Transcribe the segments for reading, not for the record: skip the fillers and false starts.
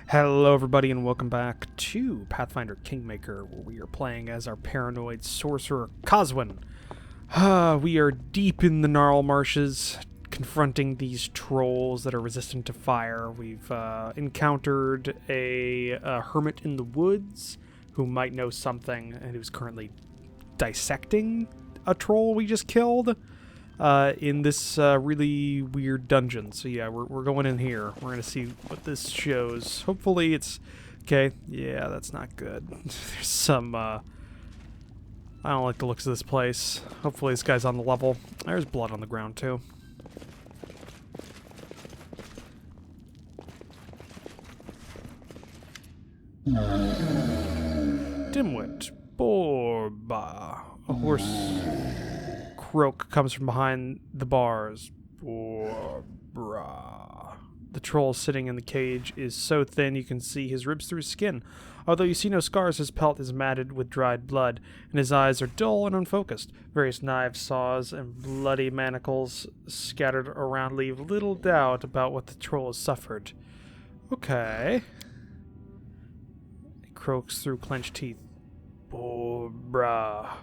Hello everybody and welcome back to Pathfinder Kingmaker, where we are playing as our paranoid sorcerer Coswin. We are deep in the gnarl marshes, confronting these trolls that are resistant to fire. We've encountered a hermit in the woods who might know something and who's currently dissecting a troll we just killed in this really weird dungeon. So yeah, we're going in here. We're going to see what this shows. Hopefully it's... Okay, yeah, that's not good. There's some... I don't like the looks of this place. Hopefully this guy's on the level. There's blood on the ground too. Dimwit. Borba. A horse croak comes from behind the bars. Borbra. The troll sitting in the cage is so thin you can see his ribs through his skin. Although you see no scars, his pelt is matted with dried blood, and his eyes are dull and unfocused. Various knives, saws, and bloody manacles scattered around leave little doubt about what the troll has suffered. Okay. He croaks through clenched teeth. Borbra.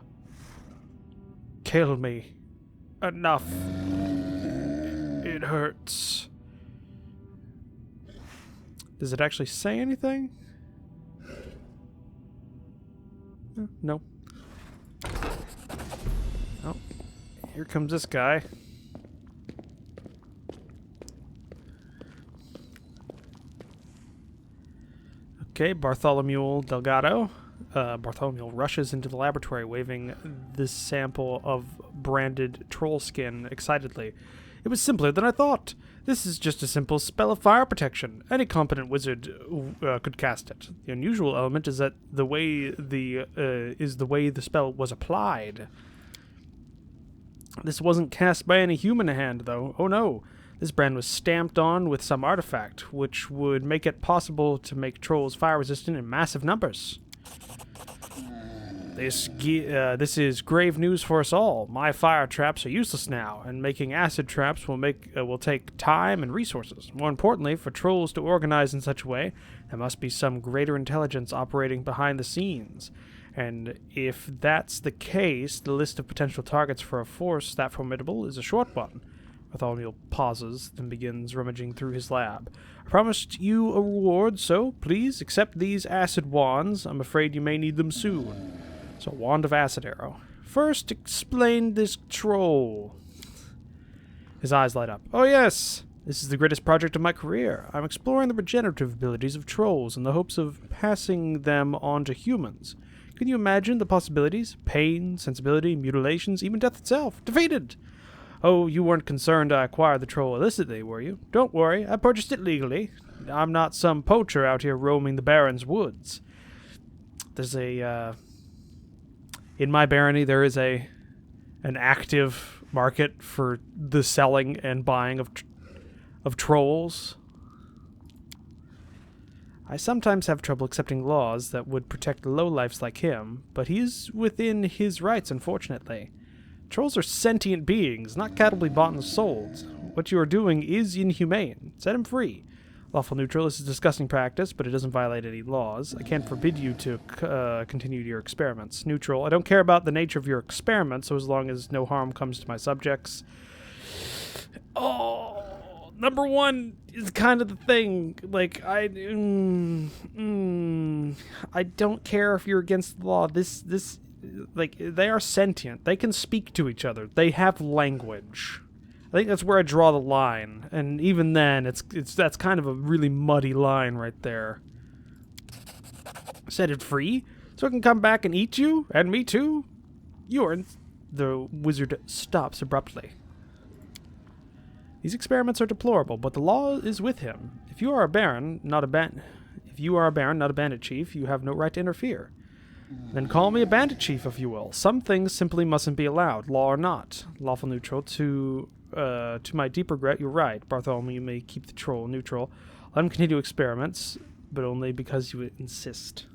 Kill me. Enough. It hurts. Does it actually say anything? No. Oh. Here comes this guy. Okay, Bartholomew Delgado. Bartholomew rushes into the laboratory, waving this sample of branded troll skin excitedly. It was simpler than I thought. This is just a simple spell of fire protection. Any competent wizard could cast it. The unusual element is that the way the spell was applied. This wasn't cast by any human hand, though. Oh no. This brand was stamped on with some artifact, which would make it possible to make trolls fire-resistant in massive numbers. This is grave news for us all. My fire traps are useless now, and making acid traps will take time and resources. More importantly, for trolls to organize in such a way, there must be some greater intelligence operating behind the scenes. And if that's the case, the list of potential targets for a force that formidable is a short one. Bartholomew pauses, then begins rummaging through his lab. I promised you a reward, so please accept these acid wands. I'm afraid you may need them soon. So, wand of acid arrow. First, explain this troll. His eyes light up. Oh yes! This is the greatest project of my career. I'm exploring the regenerative abilities of trolls in the hopes of passing them on to humans. Can you imagine the possibilities? Pain, sensibility, mutilations, even death itself. Defeated! Oh, you weren't concerned I acquired the troll illicitly, were you? Don't worry, I purchased it legally. I'm not some poacher out here roaming the Baron's woods. There's a, in my barony, there is an active market for the selling and buying of trolls. I sometimes have trouble accepting laws that would protect lowlifes like him, but he's within his rights, unfortunately. Trolls are sentient beings, not cattle to be bought and sold. What you are doing is inhumane. Set him free. Lawful neutral is a disgusting practice, but it doesn't violate any laws. I can't forbid you to continue your experiments. Neutral, I don't care about the nature of your experiments, so as long as no harm comes to my subjects. Oh, number one is kind of the thing. Like, I don't care if you're against the law. Like, they are sentient. They can speak to each other. They have language. I think that's where I draw the line. And even then, that's kind of a really muddy line right there. Set it free? So it can come back and eat you? And me too? The wizard stops abruptly. These experiments are deplorable, but the law is with him. If you are a baron, not a bandit chief, you have no right to interfere. Then call me a bandit chief, if you will. Some things simply mustn't be allowed, law or not. Lawful neutral. To my deep regret, you're right. Bartholomew, you may keep the troll neutral. Let him continue experiments, but only because you insist.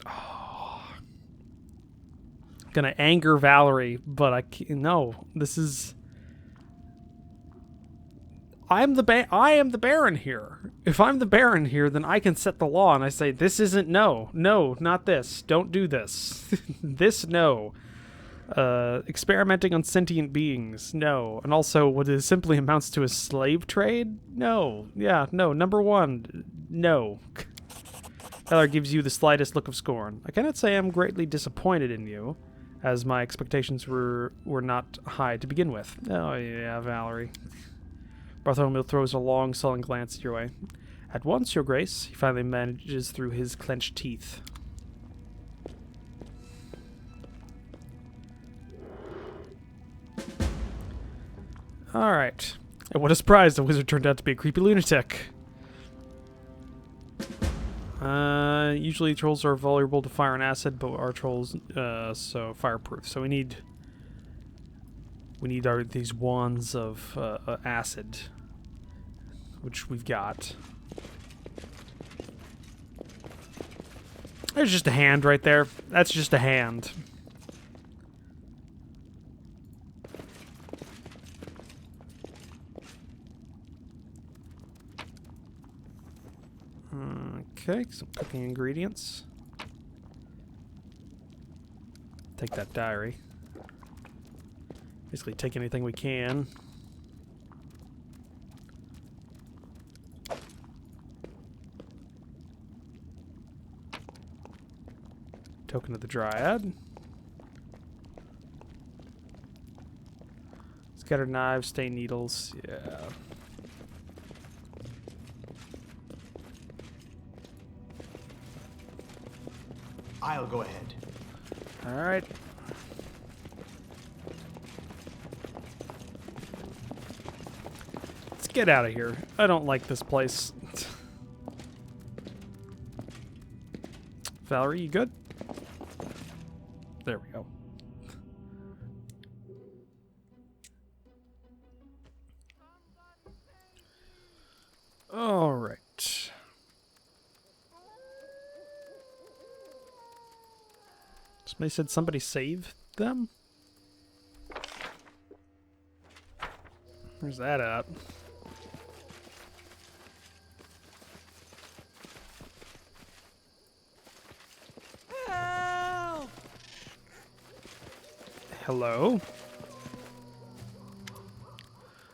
Oh. Gonna anger Valerie, but I can't. No, this is... I am the Baron here. If I'm the Baron here, then I can set the law, and I say, this isn't, no, not this. Don't do this. This, no. Experimenting on sentient beings, no. And also, what it simply amounts to a slave trade? No. Yeah, no. Number one, no. Heller gives you the slightest look of scorn. I cannot say I'm greatly disappointed in you, as my expectations were not high to begin with. Oh, yeah, Valerie. Bartholomew throws a long, sullen glance your way. At once, Your Grace, he finally manages through his clenched teeth. Alright. And what a surprise, the wizard turned out to be a creepy lunatic. Usually trolls are vulnerable to fire and acid, but our trolls, so fireproof. So we need these wands of acid, which we've got. There's just a hand right there. That's just a hand. Okay, some cooking ingredients. Take that diary. Basically take anything we can. Token of the Dryad. Scattered knives, stained needles, yeah. I'll go ahead. Alright. Let's get out of here. I don't like this place. Valerie, you good? There we go. Alright. Somebody said somebody saved them? Where's that at? Help! Hello?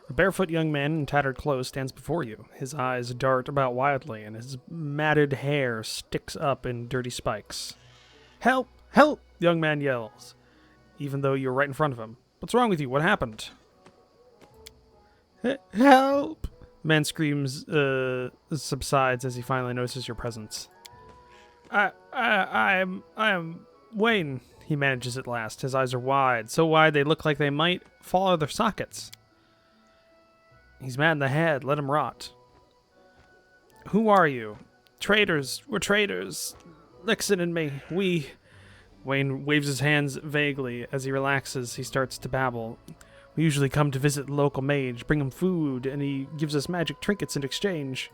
A barefoot young man in tattered clothes stands before you. His eyes dart about wildly, and his matted hair sticks up in dirty spikes. Help! Help! The young man yells, even though you're right in front of him. What's wrong with you? What happened? Help! The man screams, subsides as he finally notices your presence. I am Wayne, he manages at last. His eyes are wide, so wide they look like they might fall out of their sockets. He's mad in the head. Let him rot. Who are you? Traitors. We're traitors. Lixon and me. Wayne waves his hands vaguely. As he relaxes, he starts to babble. We usually come to visit the local mage, bring him food, and he gives us magic trinkets in exchange.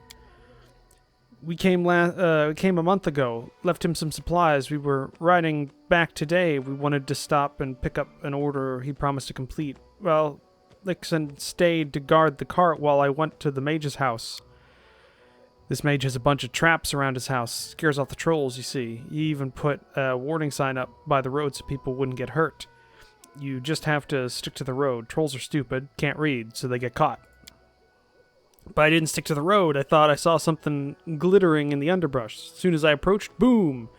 We came a month ago, left him some supplies. We were riding back today. We wanted to stop and pick up an order he promised to complete. Well, Lixon stayed to guard the cart while I went to the mage's house. This mage has a bunch of traps around his house. Scares off the trolls, you see. He even put a warning sign up by the road so people wouldn't get hurt. You just have to stick to the road. Trolls are stupid, can't read, so they get caught. But I didn't stick to the road. I thought I saw something glittering in the underbrush. As soon as I approached, boom!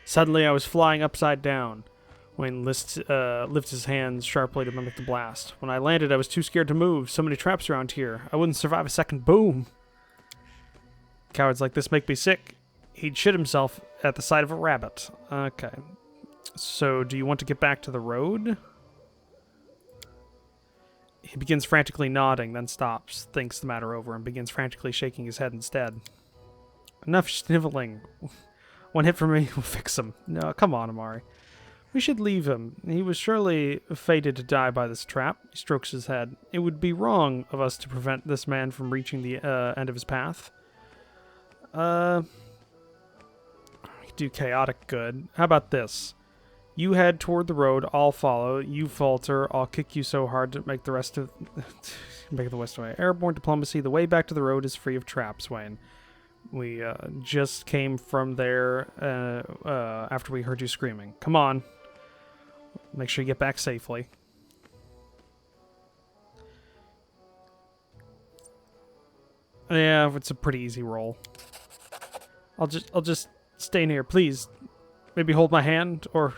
Suddenly I was flying upside down. Wayne lifts his hands sharply to mimic the blast. When I landed, I was too scared to move. So many traps around here. I wouldn't survive a second. Boom! Cowards like this make me sick. He'd shit himself at the sight of a rabbit. Okay. So, do you want to get back to the road? He begins frantically nodding, then stops, thinks the matter over, and begins frantically shaking his head instead. Enough sniveling. One hit from me will fix him. No, come on, Amari. We should leave him. He was surely fated to die by this trap. He strokes his head. It would be wrong of us to prevent this man from reaching the end of his path. We could do chaotic good. How about this? You head toward the road. I'll follow. You falter. I'll kick you so hard to make the rest of make the west way. Airborne diplomacy. The way back to the road is free of traps, Wayne. We just came from there after we heard you screaming. Come on. Make sure you get back safely. Yeah, it's a pretty easy roll. I'll just stay in here, please. Maybe hold my hand, or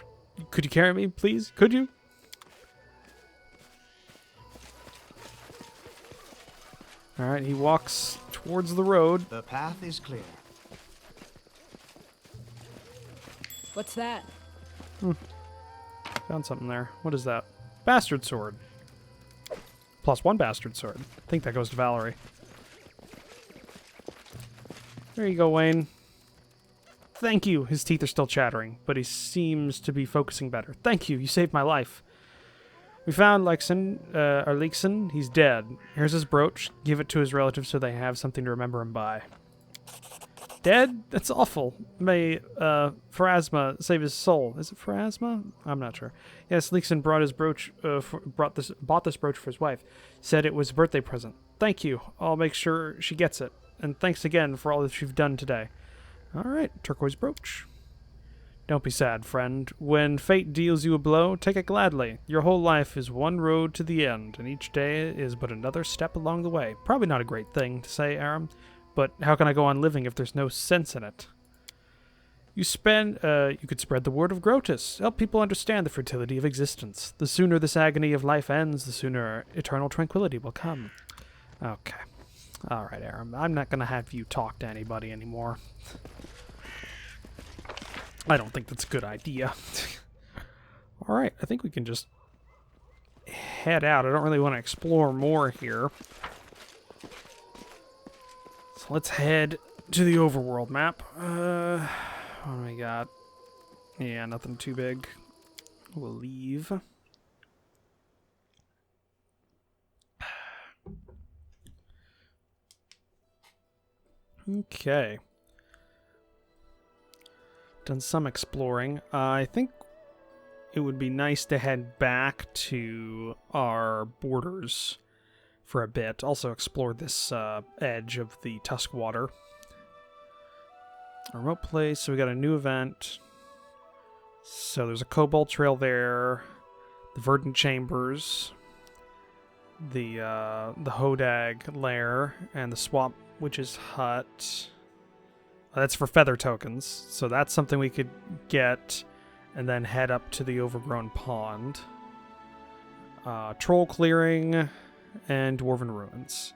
could you carry me, please? Could you? All right, he walks towards the road. The path is clear. What's that? Found something there. What is that? Bastard sword. +1 bastard sword. I think that goes to Valerie. There you go, Wayne. Thank you. His teeth are still chattering, but he seems to be focusing better. Thank you. You saved my life. We found Lexon. He's dead. Here's his brooch. Give it to his relatives so they have something to remember him by. Dead? That's awful. May Pharasma save his soul. Is it Pharasma? I'm not sure. Yes, Lexon brought his brooch. Bought this brooch for his wife. Said it was a birthday present. Thank you. I'll make sure she gets it. And thanks again for all that you've done today. All right, turquoise brooch. Don't be sad, friend. When fate deals you a blow, take it gladly. Your whole life is one road to the end, and each day is but another step along the way. Probably not a great thing to say, Aram, but how can I go on living if there's no sense in it? You could spread the word of Grotus. Help people understand the fertility of existence. The sooner this agony of life ends, the sooner eternal tranquility will come. Okay. All right, Aram. I'm not going to have you talk to anybody anymore. I don't think that's a good idea. All right, I think we can just head out. I don't really want to explore more here. So let's head to the overworld map. What do we got? Yeah, nothing too big. We'll leave. Okay. Done some exploring. I think it would be nice to head back to our borders for a bit. Also explore this edge of the Tuskwater. A remote place. So we got a new event. So there's a Cobalt Trail there. The Verdant Chambers. The Hodag Lair. And the Swamp Witch's Hut. That's for feather tokens. So that's something we could get and then head up to the Overgrown Pond. Troll Clearing and Dwarven Ruins.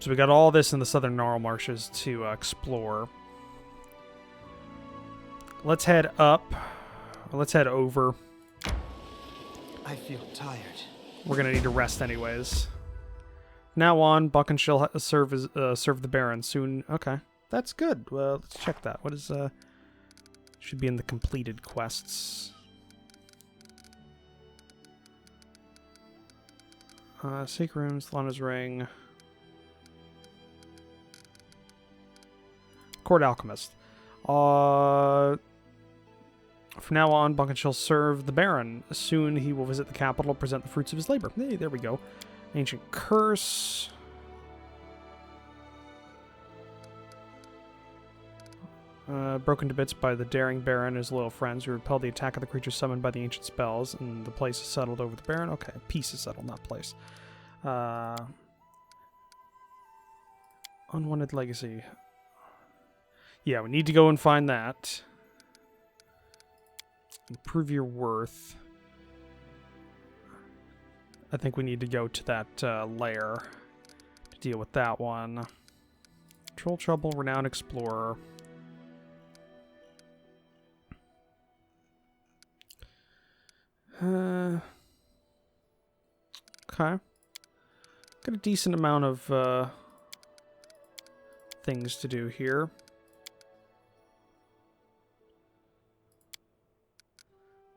So we got all this in the Southern Gnarl Marshes to explore. Let's head up. Let's head over. I feel tired. We're going to need to rest anyways. Now on, Buck and Shill serve the Baron soon. Okay. That's good. Well, let's check that. What is, should be in the completed quests. Secret Rooms, Lana's Ring. Court Alchemist. From now on, Buck and Shill serve the Baron. Soon he will visit the capital to present the fruits of his labor. Hey, there we go. Ancient Curse. Broken to bits by the daring Baron and his loyal friends who repel the attack of the creatures summoned by the ancient spells, and the place is settled over the Baron. Okay, peace is settled, not place. Unwanted Legacy. Yeah, we need to go and find that. Improve your worth. I think we need to go to that lair to deal with that one. Troll Trouble, Renowned Explorer. Okay. Got a decent amount of things to do here.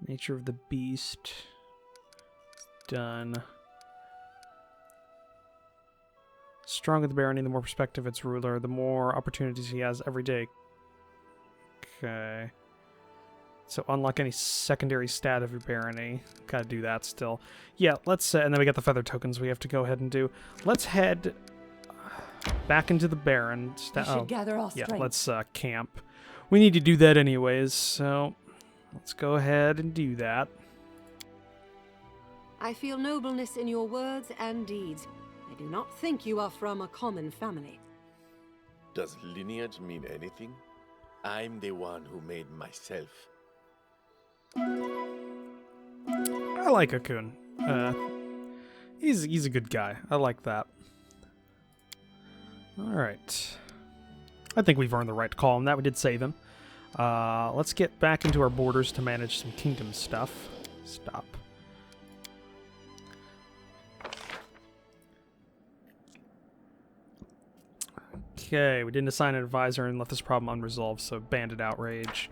Nature of the Beast. Done. Stronger the barony, the more perspective its ruler, the more opportunities he has every day. Okay. So unlock any secondary stat of your barony. Gotta do that still. Yeah, let's... and then we got the feather tokens we have to go ahead and do. Let's head back into the Baron. We should gather our Yeah, strength. let's camp. We need to do that anyways, so let's go ahead and do that. I feel nobleness in your words and deeds. I do not think you are from a common family. Does lineage mean anything? I'm the one who made myself. I like Akun. He's a good guy. I like that. Alright. I think we've earned the right to call him that. We did save him. Let's get back into our borders to manage some kingdom stuff. Stop. Okay, we didn't assign an advisor and left this problem unresolved, so bandit outrage.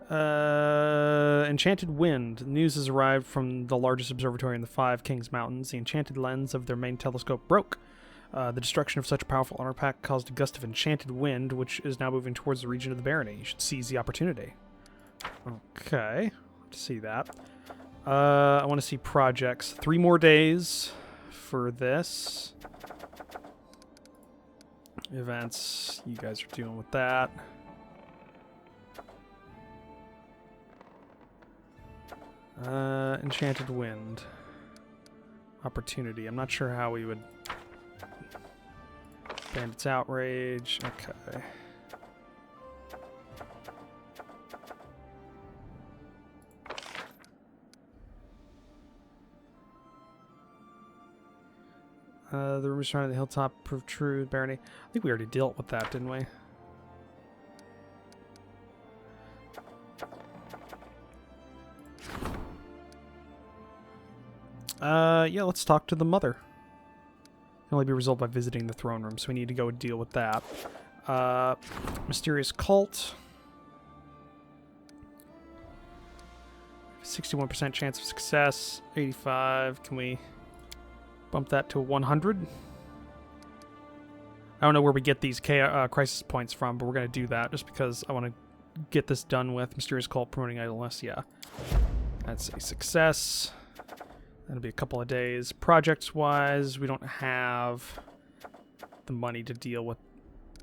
Enchanted Wind. News has arrived from the largest observatory in the Five Kings Mountains. The enchanted lens of their main telescope broke. The destruction of such a powerful artifact caused a gust of enchanted wind, which is now moving towards the region of the barony. You should seize the opportunity. Okay, let's see that. I want to see projects. 3 more days for this. Events, you guys are dealing with that. Enchanted Wind. Opportunity. I'm not sure how we would... Bandits Outrage. Okay. The rumors surrounding the hilltop prove true. Barony. I think we already dealt with that, didn't we? Yeah, let's talk to the mother. Can only be resolved by visiting the throne room, so we need to go deal with that. Mysterious cult. 61% chance of success. 85. Can we bump that to 100? I don't know where we get these crisis points from, but we're going to do that just because I want to get this done with. Mysterious cult promoting idleness. Yeah. That's a success. That'll be a couple of days. Projects-wise, we don't have the money to deal with,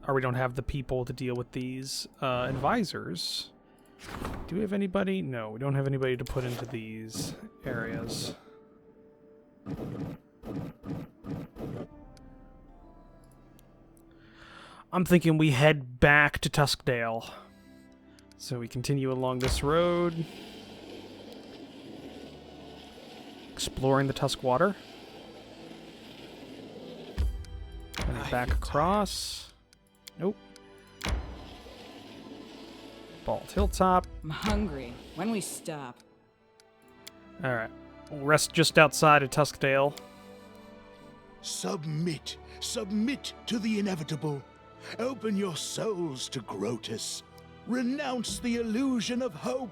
or we don't have the people to deal with these advisors. Do we have anybody? No, we don't have anybody to put into these areas. I'm thinking we head back to Tuskdale. So we continue along this road. Exploring the Tuskwater. And then back across. Nope. Bald Hilltop. I'm hungry. When we stop? Alright. We'll rest just outside of Tuskdale. Submit. Submit to the inevitable. Open your souls to Grotus. Renounce the illusion of hope.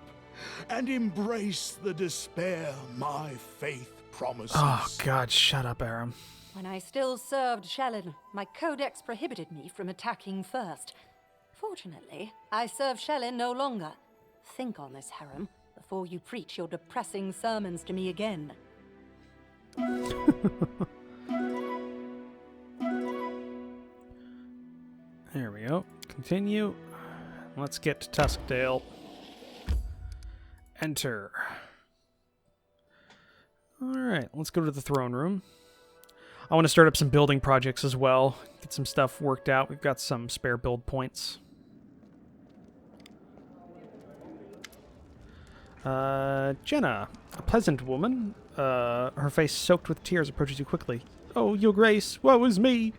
And embrace the despair my faith promises. Oh, God, shut up, Aram. When I still served Shellin, my codex prohibited me from attacking first. Fortunately, I serve Shellin no longer. Think on this, Harem, before you preach your depressing sermons to me again. There we go. Continue. Let's get to Tuskdale. Enter. Alright, let's go to the throne room. I want to start up some building projects as well. Get some stuff worked out. We've got some spare build points. Jenna, a pleasant woman. Her face soaked with tears, approaches you quickly. Oh, your grace, woe is me!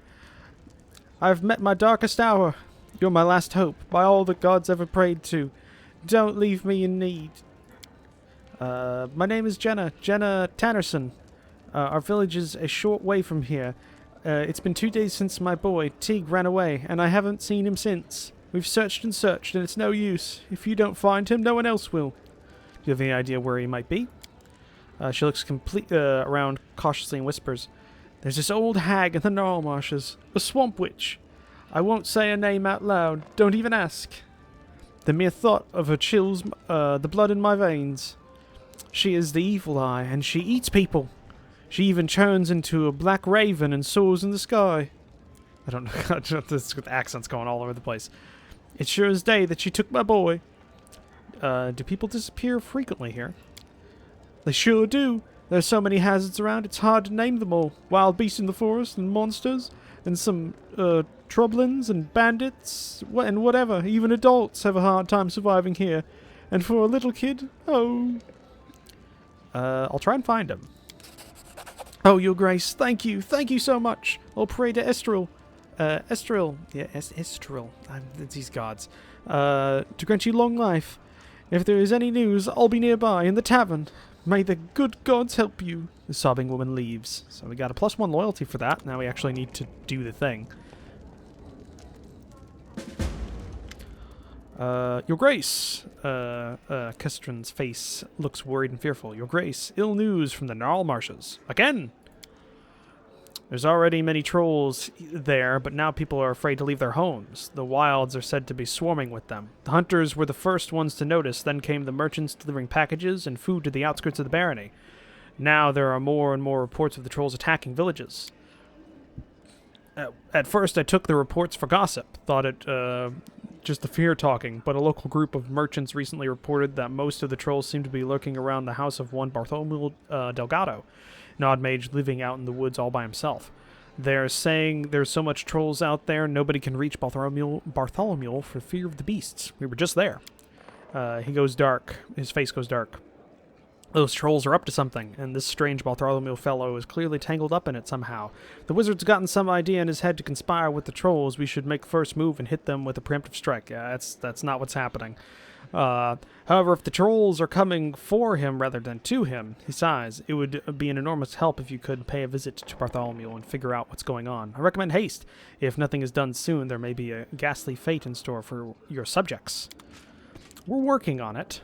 I've met my darkest hour. You're my last hope, by all the gods ever prayed to. Don't leave me in need. My name is Jenna Tannerson. Our village is a short way from here. It's been 2 days since my boy, Teague, ran away, and I haven't seen him since. We've searched, and it's no use. If you don't find him, no one else will. Do you have any idea where he might be? She looks around cautiously and whispers, There's this old hag in the Gnarl Marshes, a swamp witch. I won't say her name out loud. Don't even ask. The mere thought of her chills the blood in my veins. She is the evil eye, and she eats people. She even turns into a black raven and soars in the sky. I don't know, this accent's going all over the place. It's sure as day that she took my boy. Do people disappear frequently here? They sure do. There's so many hazards around, it's hard to name them all. Wild beasts in the forest, and monsters, and some, troublins, and bandits, and whatever. Even adults have a hard time surviving here. And for a little kid, oh... I'll try and find him. Oh, your grace, thank you so much. I'll pray to Estrel. Estrel. Yeah, Estrel. These gods. To grant you long life. If there is any news, I'll be nearby in the tavern. May the good gods help you. The sobbing woman leaves. So we got a +1 loyalty for that. Now we actually need to do the thing. Your Grace! Kestrin's face looks worried and fearful. Your Grace, ill news from the Gnarl Marshes. Again! There's already many trolls there, but now people are afraid to leave their homes. The wilds are said to be swarming with them. The hunters were the first ones to notice, then came the merchants delivering packages and food to the outskirts of the barony. Now there are more and more reports of the trolls attacking villages. At first I took the reports for gossip, thought it just the fear talking, but a local group of merchants recently reported that most of the trolls seem to be lurking around the house of one Bartholomew Delgado, an odd mage living out in the woods all by himself. They're saying there's so much trolls out there, nobody can reach Bartholomew for fear of the beasts. We were just there. He goes dark. His face goes dark. Those trolls are up to something, and this strange Bartholomew fellow is clearly tangled up in it somehow. The wizard's gotten some idea in his head to conspire with the trolls. We should make first move and hit them with a preemptive strike. Yeah, that's not what's happening. However, if the trolls are coming for him rather than to him, he sighs, it would be an enormous help if you could pay a visit to Bartholomew and figure out what's going on. I recommend haste. If nothing is done soon, there may be a ghastly fate in store for your subjects. We're working on it.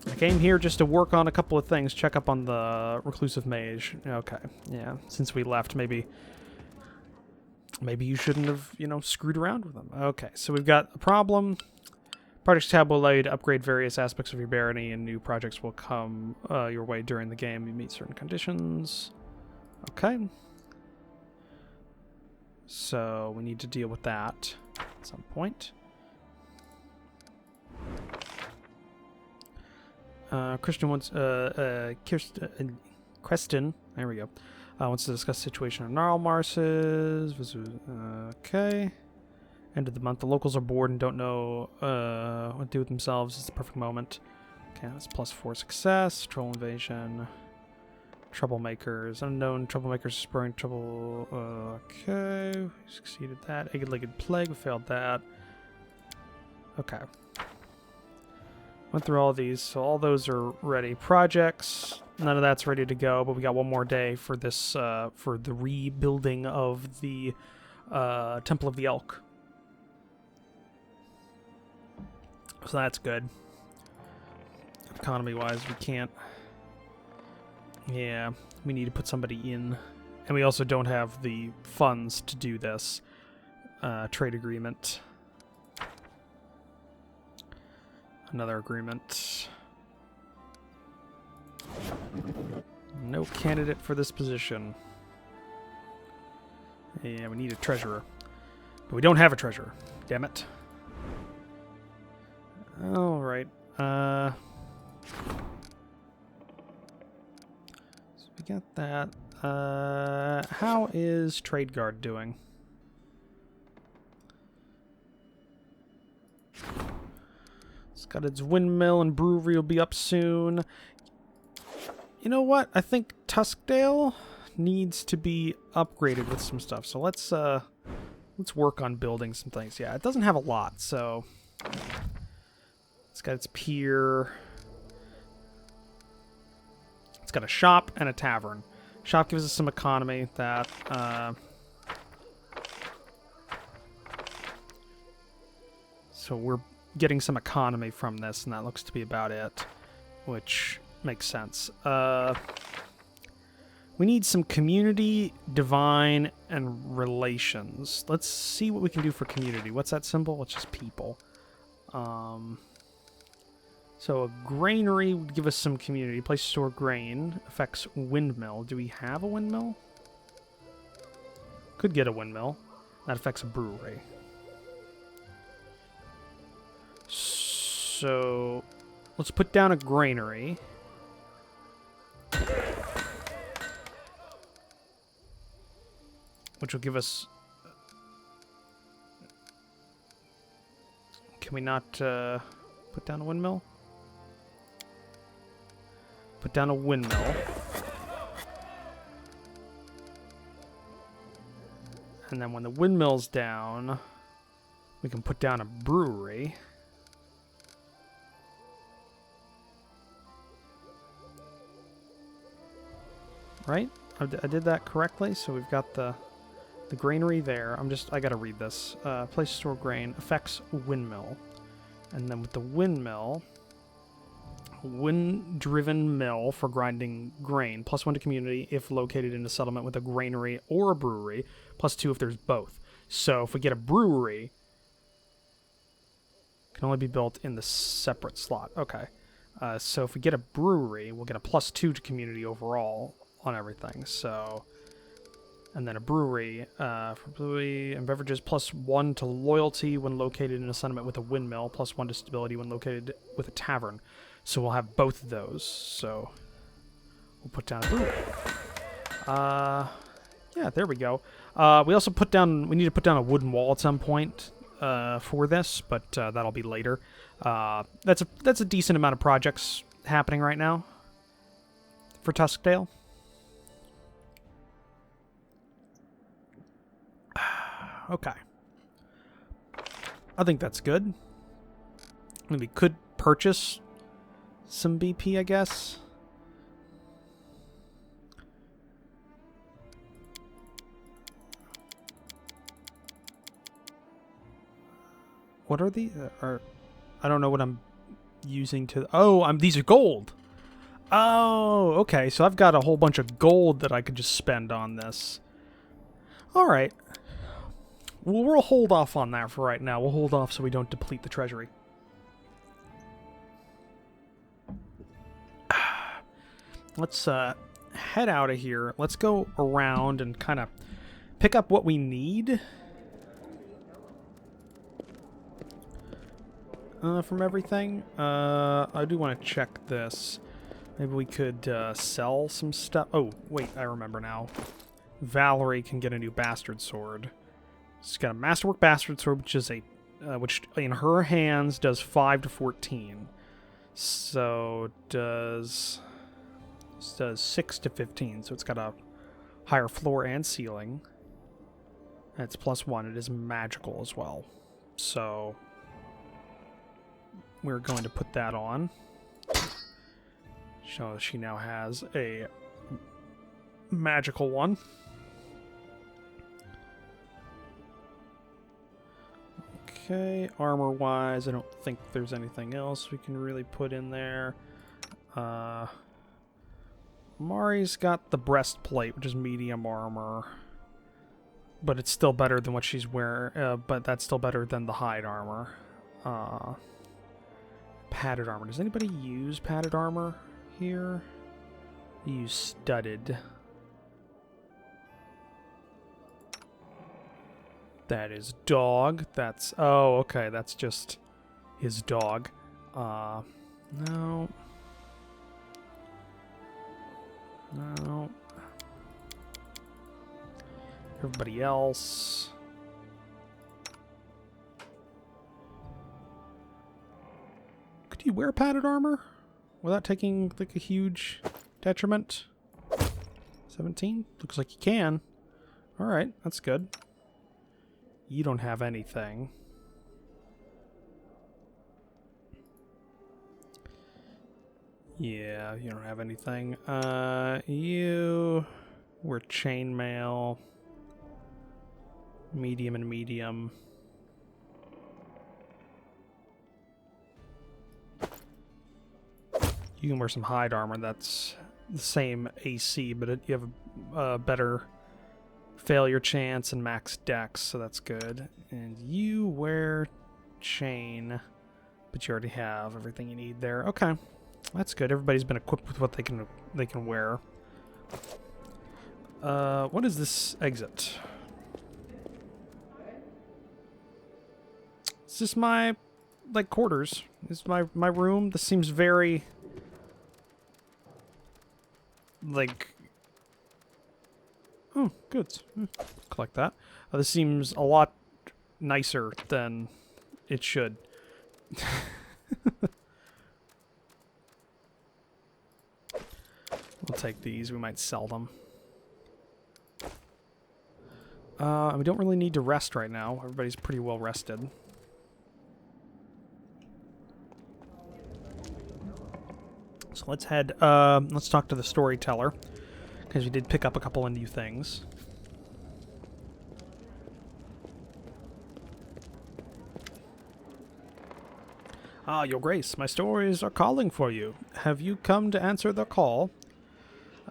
I came here just to work on a couple of things, check up on the reclusive mage. Okay, yeah, since we left, maybe you shouldn't have, screwed around with them. Okay, so we've got a problem. Projects tab will allow you to upgrade various aspects of your barony, and new projects will come your way during the game. You meet certain conditions. Okay. So we need to deal with that at some point. Christian wants, Questin, there we go, wants to discuss the situation of Gnarl Marshes. Okay. End of the month. The locals are bored and don't know what to do with themselves. It's the perfect moment. Okay, that's +4 success. Troll invasion. Troublemakers. Unknown troublemakers spurring trouble. Okay. We succeeded that. Eight-legged plague. We failed that. Okay. Went through all these, so all those are ready. Projects, none of that's ready to go, but we got one more day for this, for the rebuilding of the Temple of the Elk. So that's good. Economy-wise, we can't. Yeah, we need to put somebody in. And we also don't have the funds to do this trade agreement. Another agreement. No candidate for this position. Yeah, we need a treasurer. But we don't have a treasurer. Damn it. Alright. So we got that. How is Trade Guard doing? It's got its windmill and brewery will be up soon. You know what? I think Tuskdale needs to be upgraded with some stuff. So let's work on building some things. Yeah, it doesn't have a lot, so it's got its pier. It's got a shop and a tavern. Shop gives us some economy that so we're getting some economy from this, and that looks to be about it, which makes sense. We need some community, divine, and relations. Let's see what we can do for community. What's that symbol? It's just people. So a granary would give us some community. Place to store grain. Affects windmill. Do we have a windmill? Could get a windmill. That affects a brewery. So let's put down a granary. Which will give us... Can we not put down a windmill? Put down a windmill. And then when the windmill's down, we can put down a brewery. Right? I did that correctly, so we've got the granary there. I gotta read this. Place to store grain affects windmill. And then with the windmill, wind-driven mill for grinding grain. +1 to community if located in a settlement with a granary or a brewery. +2 if there's both. So if we get a brewery, it can only be built in the separate slot. Okay. So if we get a brewery, we'll get a +2 to community overall on everything. So, and then a brewery for brewery and beverages, +1 to loyalty when located in a settlement with a windmill, +1 to stability when located with a tavern. So we'll have both of those. So we'll put down a brewery. Yeah, there we go. We also we need to put down a wooden wall at some point for this, but that'll be later. That's a decent amount of projects happening right now for Tuskdale. Okay. I think that's good. And we could purchase some BP, I guess. What are the... I don't know what I'm using to... Oh, these are gold! Oh, okay. So I've got a whole bunch of gold that I could just spend on this. Alright. Well, we'll hold off on that for right now. We'll hold off so we don't deplete the treasury. Let's head out of here. Let's go around and kind of pick up what we need from everything. I do want to check this. Maybe we could sell some stuff. Oh, wait, I remember now. Valerie can get a new bastard sword. She's got a masterwork bastard sword, which is which in her hands does 5 to 14. So does 6 to 15. So it's got a higher floor and ceiling. And it's +1. It is magical as well. So we're going to put that on. So she now has a magical one. Okay, armor-wise, I don't think there's anything else we can really put in there. Mari's got the breastplate, which is medium armor. But it's still better than what she's wearing, but that's still better than the hide armor. Padded armor. Does anybody use padded armor here? You use studded. That is dog. That's... Oh, okay. That's just his dog. No. No. Everybody else. Could you wear padded armor without taking, like, a huge detriment? 17? Looks like you can. Alright, that's good. You don't have anything. Yeah, you don't have anything. You were chainmail. Medium and medium. You can wear some hide armor. That's the same AC, but you have a better failure chance and max dex, so that's good. And you wear chain, but you already have everything you need there. Okay, that's good. Everybody's been equipped with what they can wear. What is this exit? Is this my quarters? This is my room. This seems very oh, goods. Collect that. This seems a lot nicer than it should. We'll take these. We might sell them. We don't really need to rest right now. Everybody's pretty well rested. So let's head, let's talk to the storyteller, because we did pick up a couple of new things. Ah, Your Grace, my stories are calling for you. Have you come to answer the call?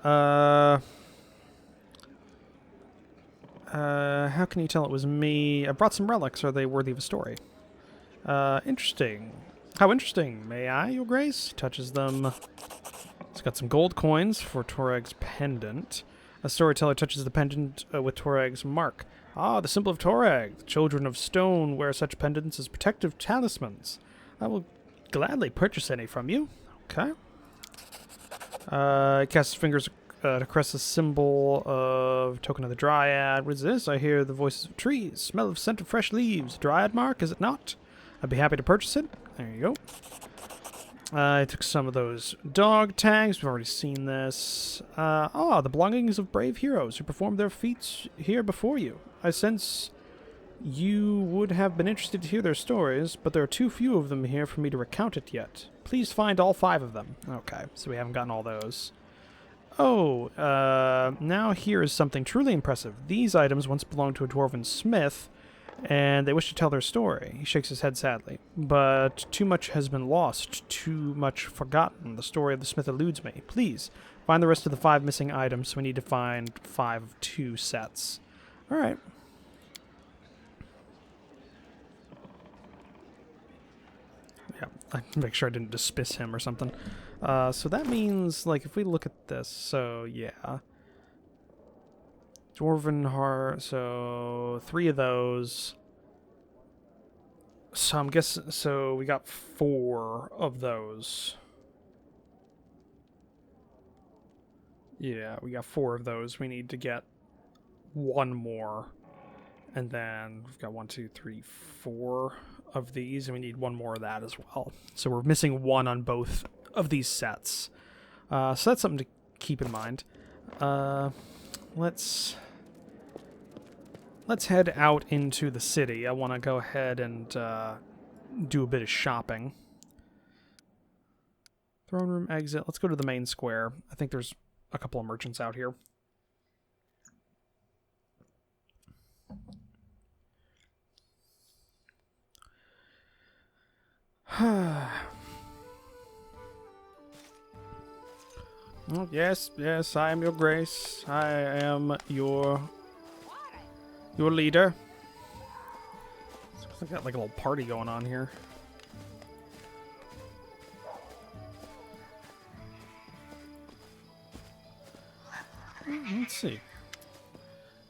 How can you tell it was me? I brought some relics. Are they worthy of a story? Interesting. How interesting. May I, Your Grace? Touches them. It's got some gold coins for Torag's pendant. A storyteller touches the pendant with Torag's mark. Ah, the symbol of Torag. The children of stone wear such pendants as protective talismans. I will gladly purchase any from you. Okay. Casts his fingers to caress the symbol of token of the Dryad. What is this? I hear the voices of trees. Smell of scent of fresh leaves. Dryad mark, is it not? I'd be happy to purchase it. There you go. I took some of those dog tags. We've already seen this. The belongings of brave heroes who performed their feats here before you. I sense you would have been interested to hear their stories, but there are too few of them here for me to recount it yet. Please find all 5 of them. Okay, so we haven't gotten all those. Oh, now here is something truly impressive. These items once belonged to a dwarven smith, and they wish to tell their story. He shakes his head sadly. But too much has been lost, too much forgotten. The story of the smith eludes me. Please, find the rest of the 5 missing items. We need to find 5 of 2 sets. Alright. Yeah, I make sure I didn't dismiss him or something. So that means, like, if we look at this, so, yeah. Dwarven heart, so 3 of those. So I'm guessing, so we got 4 of those. Yeah, we got 4 of those. We need to get 1 more. And then we've got 1, 2, 3, 4 of these, and we need 1 more of that as well. So we're missing 1 on both of these sets. So that's something to keep in mind. Let's head out into the city. I want to go ahead and do a bit of shopping. Throne room exit. Let's go to the main square. I think there's a couple of merchants out here. Oh, yes, I am your grace. I am your leader. I got like a little party going on here. Let's see.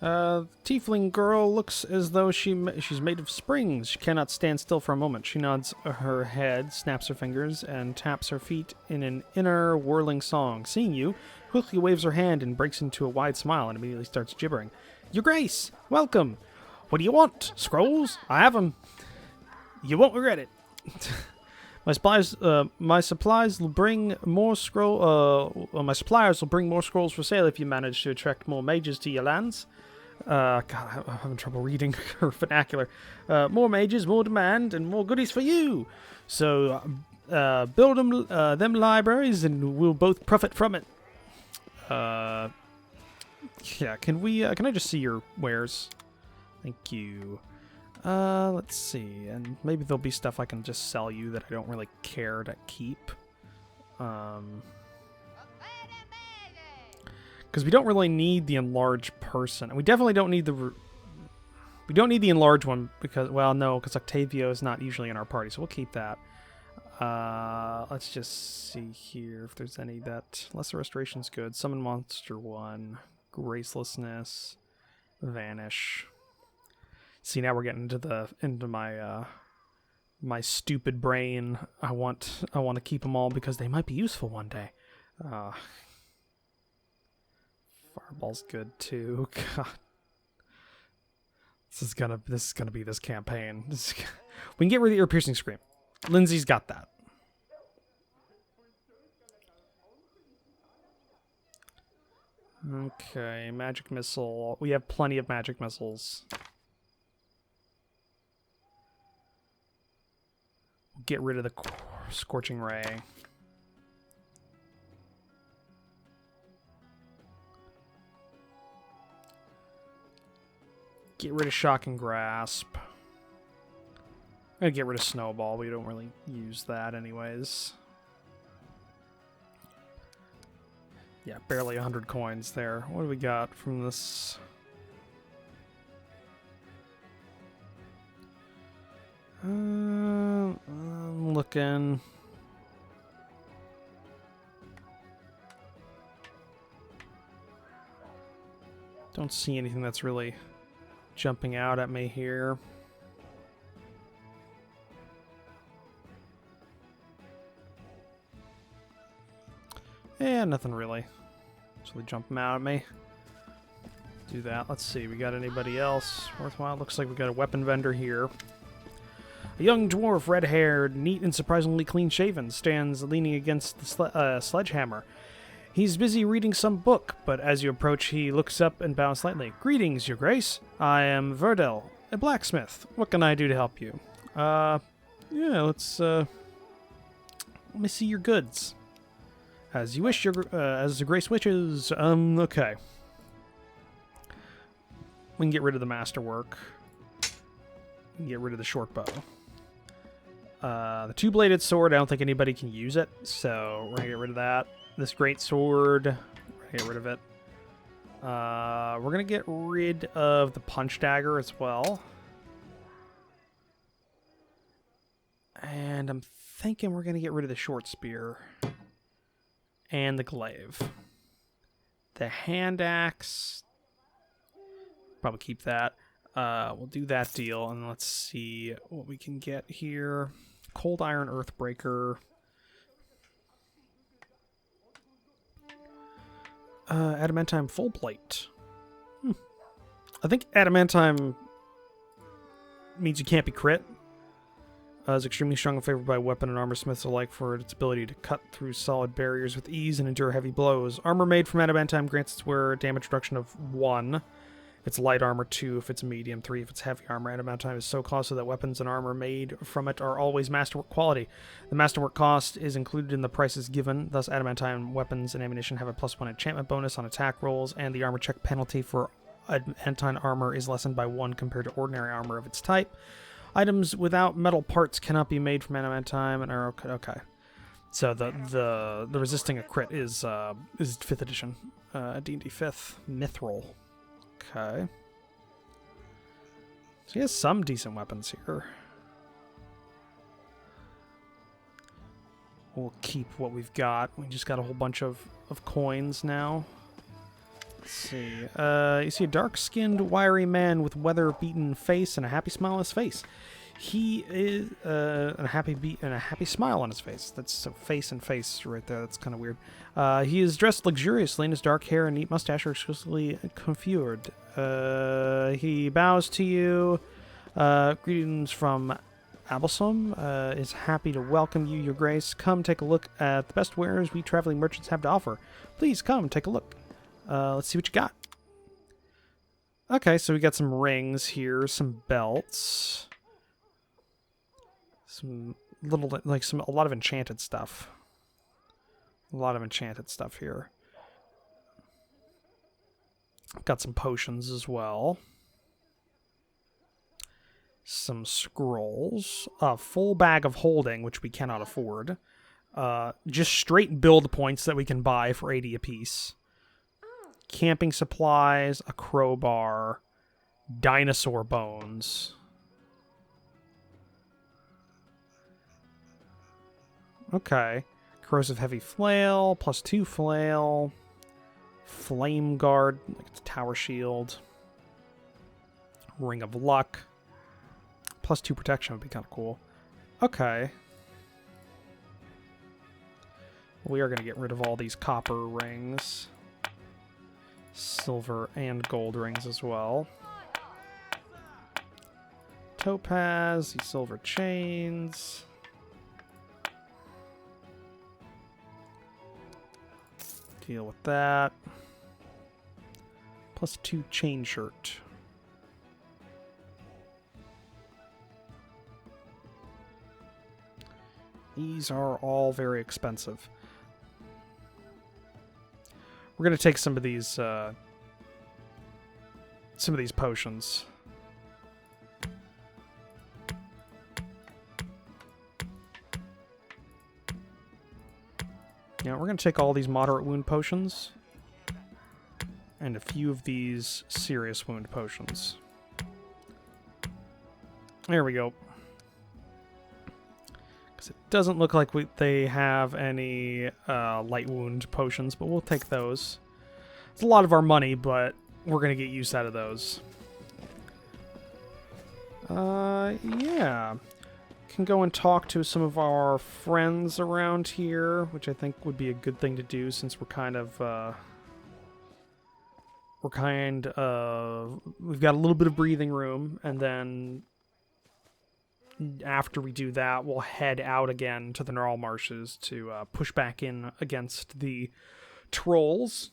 Tiefling girl looks as though she's made of springs. She cannot stand still for a moment. She nods her head, snaps her fingers, and taps her feet in an inner whirling song. Seeing you, quickly waves her hand and breaks into a wide smile and immediately starts gibbering. Your Grace, welcome. What do you want? Scrolls? I have them. You won't regret it. My suppliers will bring more my suppliers will bring more scrolls for sale if you manage to attract more mages to your lands. God, I'm having trouble reading her vernacular. More mages, more demand, and more goodies for you. So, build them libraries, and we'll both profit from it. Yeah, can I just see your wares? Thank you. Let's see, and maybe there'll be stuff I can just sell you that I don't really care to keep. Because we don't really need the enlarged person. And we definitely don't need the... We don't need the enlarged one because... Well, no, because Octavio is not usually in our party, so we'll keep that. Let's just see here if there's any that... Lesser Restoration's good. Summon Monster 1. Gracelessness. Vanish. See, now we're getting into my... my stupid brain. I want to keep them all because they might be useful one day. Fireball's good too. God. This is gonna be this campaign. We can get rid of the ear-piercing scream. Lindsay's got that. Okay, magic missile. We have plenty of magic missiles. Get rid of the scorching ray. Get rid of shocking grasp. I'm gonna get rid of snowball. We don't really use that anyways. Yeah, barely 100 coins there. What do we got from this? I'm looking. Don't see anything that's really jumping out at me here. Yeah, nothing really. Actually jumping out at me. Do that. Let's see, we got anybody else worthwhile? Looks like we got a weapon vendor here. A young dwarf, red-haired, neat and surprisingly clean-shaven, stands leaning against the sledgehammer. He's busy reading some book, but as you approach, he looks up and bows slightly. Greetings, your grace. I am Verdel, a blacksmith. What can I do to help you? Yeah, let's, let me see your goods. As you wish, as the grace wishes. Okay. We can get rid of the masterwork. We can get rid of the short bow. The two-bladed sword, I don't think anybody can use it, so we're gonna get rid of that. This great sword, we're gonna get rid of it. We're gonna get rid of the punch dagger as well. And I'm thinking we're gonna get rid of the short spear. And the glaive. The hand axe, probably keep that. We'll do that deal, and let's see what we can get here. Cold Iron Earthbreaker. Adamantine Full Plate. I think Adamantine means you can't be crit. Is extremely strong and favored by weapon and armor smiths alike for its ability to cut through solid barriers with ease and endure heavy blows. Armor made from adamantine grants its wearer damage reduction of 1. If it's light armor, 2. If it's medium, 3. If it's heavy armor, adamantine is so costly that weapons and armor made from it are always masterwork quality. The masterwork cost is included in the prices given, thus adamantine weapons and ammunition have a +1 enchantment bonus on attack rolls, and the armor check penalty for adamantine armor is lessened by 1 compared to ordinary armor of its type. Items without metal parts cannot be made from adamantine and are okay. So the resisting a crit is 5th edition, D&D 5th mithril. Okay. So he has some decent weapons here. We'll keep what we've got. We just got a whole bunch of coins now. Let's see. You see a dark-skinned, wiry man with weather-beaten face and a happy smile on his face. He is a happy smile on his face. That's so face and face right there. That's kind of weird. He is dressed luxuriously, and his dark hair and neat mustache are exquisitely coiffured. He bows to you. Greetings from Abelsum. Is happy to welcome you, your grace. Come take a look at the best wares we traveling merchants have to offer. Please come take a look. Let's see what you got. Okay, so we got some rings here, some belts, some little, like a lot of enchanted stuff. A lot of enchanted stuff here. Got some potions as well. Some scrolls. A full bag of holding, which we cannot afford. Just straight build points that we can buy for 80 apiece. camping supplies, a crowbar, dinosaur bones. Okay. Corrosive heavy flail, +2 flail. Flame guard, like it's a tower shield. Ring of luck. +2 protection would be kind of cool. Okay. We are going to get rid of all these copper rings. Silver and gold rings as well. Topaz, these silver chains. Deal with that. +2 chain shirt. These are all very expensive. We're gonna take some of these potions. Yeah, we're gonna take all these moderate wound potions and a few of these serious wound potions. There we go. Because it doesn't look like they have any light wound potions, but we'll take those. It's a lot of our money, but we're going to get use out of those. Yeah. Can go and talk to some of our friends around here, which I think would be a good thing to do since we're kind of... we've got a little bit of breathing room, and then after we do that, we'll head out again to the Gnarl Marshes to push back in against the trolls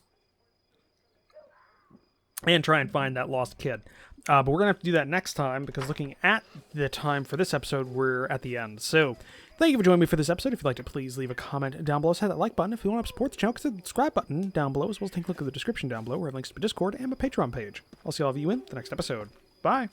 and try and find that lost kid. But we're going to have to do that next time, because looking at the time for this episode, we're at the end. So, thank you for joining me for this episode. If you'd like to, please leave a comment down below. Hit that like button. If you want to support the channel, click the subscribe button down below, as well as take a look at the description down below, where I have links to my Discord and my Patreon page. I'll see all of you in the next episode. Bye!